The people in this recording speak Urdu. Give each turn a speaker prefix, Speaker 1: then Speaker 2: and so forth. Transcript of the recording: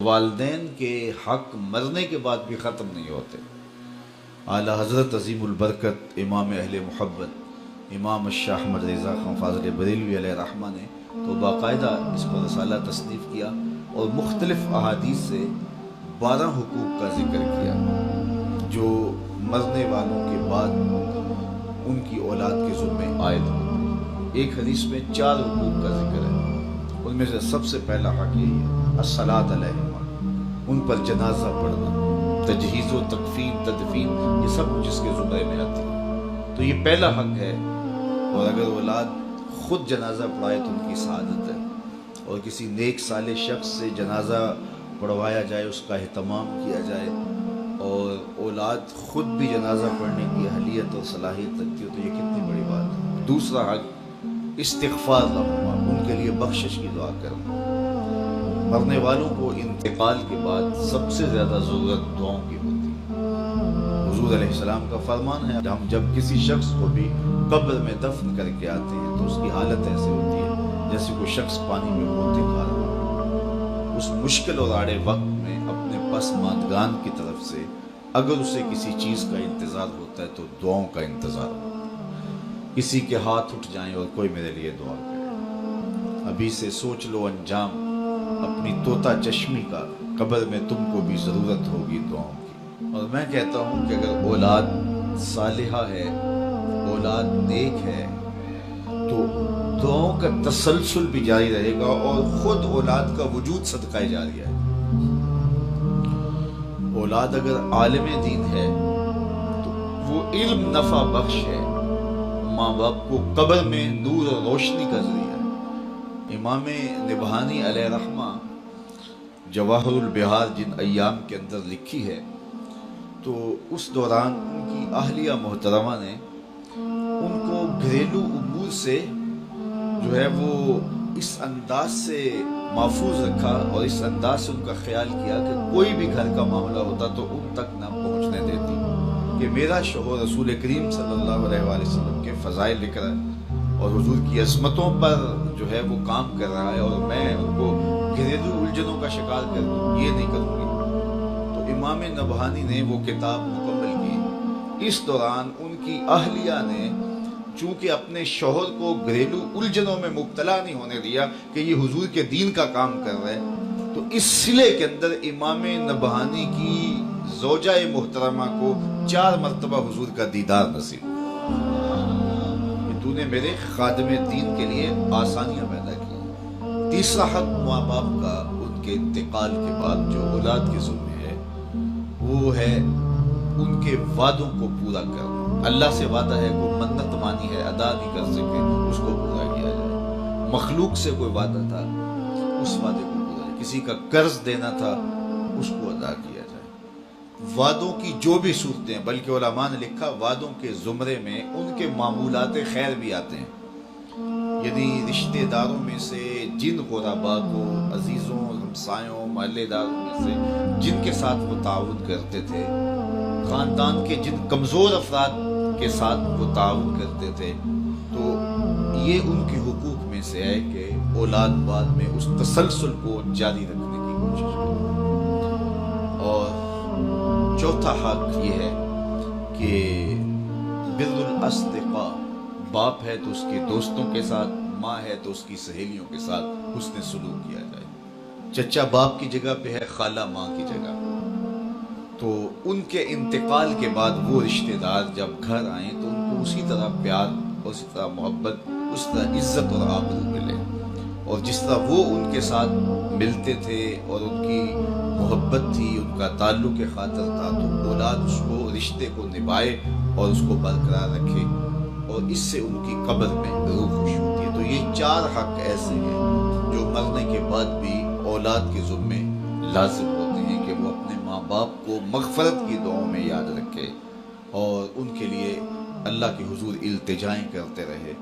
Speaker 1: والدین کے حق مرنے کے بعد بھی ختم نہیں ہوتے۔ اعلیٰ حضرت عظیم البرکت امام اہل محبت امام شاہ احمد رضا خان فاضل بریلوی علیہ رحمہ نے تو باقاعدہ اس پر رسالہ تصنیف کیا اور مختلف احادیث سے 12 حقوق کا ذکر کیا جو مرنے والوں کے بعد ان کی اولاد کے ذمے عائد ہو۔ ایک حدیث میں 4 حقوق کا ذکر ہے، ان میں سے سب سے پہلا حق یہی ہے الصلاۃ علیہما، ان پر جنازہ پڑھنا، تجہیز و تکفین تدفین یہ سب جس کے زمرے میں آتی ہے، تو یہ پہلا حق ہے۔ اور اگر اولاد خود جنازہ پڑھائے تو ان کی سعادت ہے، اور کسی نیک صالح شخص سے جنازہ پڑھوایا جائے، اس کا اہتمام کیا جائے، اور اولاد خود بھی جنازہ پڑھنے کی اہلیت اور صلاحیت رکھتی ہو تو یہ کتنی بڑی بات ہے۔ دوسرا حق استغفار لہما، ان کے لیے بخشش کی دعا کرنا۔ مرنے والوں کو انتقال کے بعد سب سے زیادہ ضرورت دعاؤں کی ہوتی ہے۔ حضور علیہ السلام کا فرمان ہے ہم جب کسی شخص کو بھی قبر میں دفن کر کے آتے ہیں تو اس کی حالت ایسے ہوتی ہے جیسے کوئی شخص پانی میں غوطے کھا رہا ہو۔ اس مشکل اور آڑے وقت میں اپنے پسماندگان کی طرف سے اگر اسے کسی چیز کا انتظار ہوتا ہے تو دعاؤں کا انتظار ہوتا ہے۔ کسی کے ہاتھ اٹھ جائیں اور کوئی میرے لیے دعا کرے، ابھی سے سوچ لو انجام اپنی طوطا چشمی کا، قبر میں تم کو بھی ضرورت ہوگی دعاؤں کی۔ اور میں کہتا ہوں کہ اگر اولاد صالحہ ہے، اولاد نیک ہے، تو دعاؤں کا تسلسل بھی جاری رہے گا اور خود اولاد کا وجود صدقہ جاریہ ہے۔ اولاد اگر عالم دین ہے تو وہ علم نفع بخش ہے، ماں باپ کو قبر میں نور اور روشنی کا ذریعہ ہے۔ امام نبہانی علیہ رحمہ جواہر البحار جن ایام کے اندر لکھی ہے تو اس دوران ان کی اہلیہ محترمہ نے ان کو گھریلو امور سے جو ہے وہ اس انداز سے محفوظ رکھا اور اس انداز سے ان کا خیال کیا کہ کوئی بھی گھر کا معاملہ ہوتا تو ان تک نہ پہنچنے دیتی، کہ میرا شوہر رسول کریم صلی اللہ علیہ وآلہ وسلم کے فضائل لکھ رہا ہے اور حضور کی عظمتوں پر جو ہے وہ کام کر رہا ہے اور میں ان کو گھریلو الجھنوں کا شکار کر دوں، یہ نہیں کروں گی۔ تو امام نبہانی نے وہ کتاب مکمل کی۔ اس دوران ان کی اہلیہ نے چونکہ اپنے شوہر کو گھریلو الجھنوں میں مبتلا نہیں ہونے دیا کہ یہ حضور کے دین کا کام کر رہے، تو اس صلے کے اندر امام نبہانی کی زوجہ محترمہ کو 4 مرتبہ حضور کا دیدار نصیب۔ تو نے میرے خادم دین کے لیے آسانیاں پیدا کی۔ تیسرا حق ماں باپ کا ان کے انتقال کے بعد جو اولاد کے ذمہ ہے وہ ہے ان کے وعدوں کو پورا کرنا۔ اللہ سے وعدہ ہے، کوئی منت مانی ہے ادا نہیں کر سکے، اس کو پورا کیا جائے۔ مخلوق سے کوئی وعدہ تھا، اس وعدے کو پورا جائے۔ کسی کا قرض دینا تھا، اس کو ادا کیا جائے۔ وعدوں کی جو بھی صورتیں ہیں، بلکہ علماء نے لکھا وعدوں کے زمرے میں ان کے معمولات خیر بھی آتے ہیں، یعنی رشتہ داروں میں سے جن غرباء کو، عزیزوں، ہمسایوں، محلے داروں میں سے جن کے ساتھ وہ تعاون کرتے تھے، خاندان کے جن کمزور افراد کے ساتھ وہ تعاون کرتے تھے، تو یہ ان کے حقوق میں سے ہے کہ اولاد بعد میں اس تسلسل کو جاری رکھنے کی کوشش کرے۔ اور چوتھا حق یہ ہے کہ بر الاصدقاء، باپ ہے تو اس کے دوستوں کے ساتھ، ماں ہے تو اس کی سہیلیوں کے ساتھ حسن سلوک کیا جائے۔ چچا باپ کی جگہ پہ ہے، خالہ ماں کی جگہ، تو ان کے انتقال کے بعد وہ رشتہ دار جب گھر آئیں تو ان کو اسی طرح پیار، اسی طرح محبت، اس طرح عزت اور آبرو ملے، اور جس طرح وہ ان کے ساتھ ملتے تھے اور ان کی محبت تھی، ان کا تعلق خاطر تھا، تو اولاد اس کو رشتے کو نبھائے اور اس کو برقرار رکھے، اور اس سے ان کی قبر میں روح خوش ہوتی ہے۔ تو یہ 4 حق ایسے ہیں جو مرنے کے بعد بھی اولاد کے ذمے لازم ہوتے ہیں کہ وہ اپنے ماں باپ کو مغفرت کی دعاؤں میں یاد رکھے اور ان کے لیے اللہ کے حضور التجائیں کرتے رہے۔